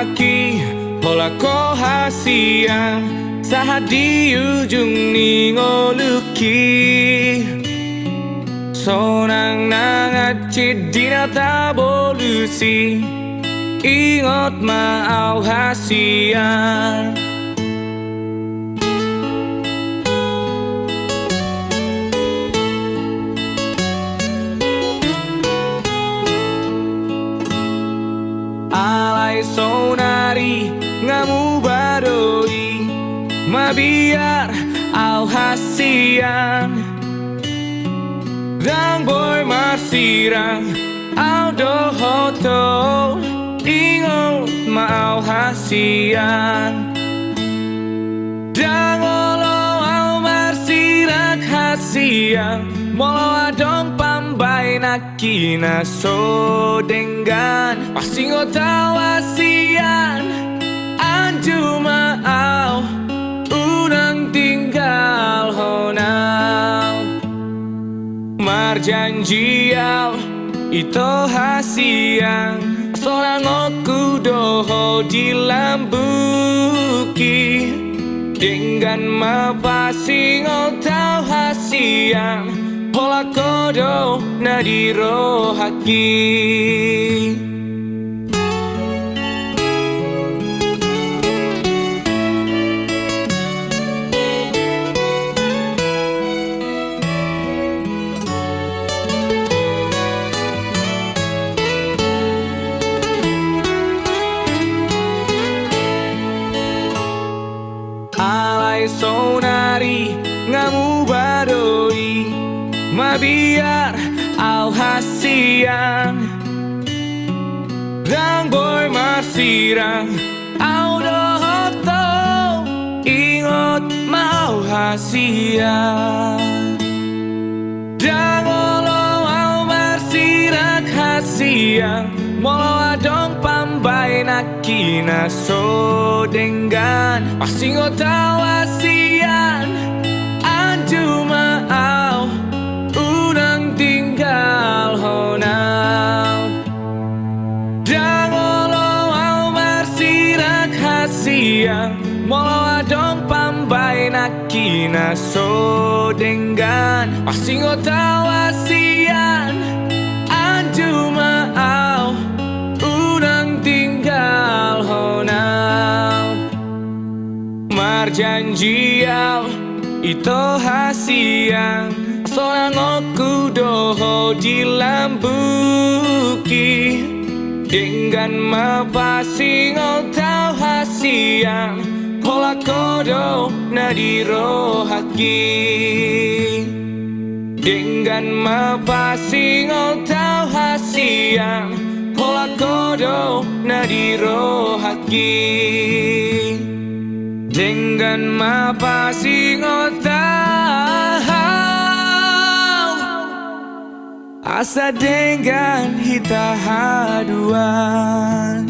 haki hola ko hasian saat di ujung ningoluki sonang nangat cidina tabolusi ingot mau hasian alai sonari ngamu badoi mabiar au hasian dang boy marsirang au dohoto ingot mau hasian dang olo au marsirak hasian molo adong pambai nakina so denggan pasti ngotau hasian anju mau unang tinggal honau marjanjiau ito hasian seorang aku doho di lambuki dengan mapasing otau hasian hola kodo nadiro haki alai sonari ngamu badoi mabiar au hasian dang boy marsirang au dohoto ingot mau hasian dang olo au marsirak hasian molo adong pambai nakina so denggan pasti ngotau hasian anju mau unang tinggal honau dang olo au marsirak hasian molo adong pambai nakina so denggan pasti ngotau hasian anju mau unang tinggal honau marjanjiau ito hasian seorang aku doho di lambuki dengan mapasing otau hasian hola kodo nadiro haki dengan mapasing otau hasian hola kodo nadiro haki dengan mapasing otau asa dengan hita haduan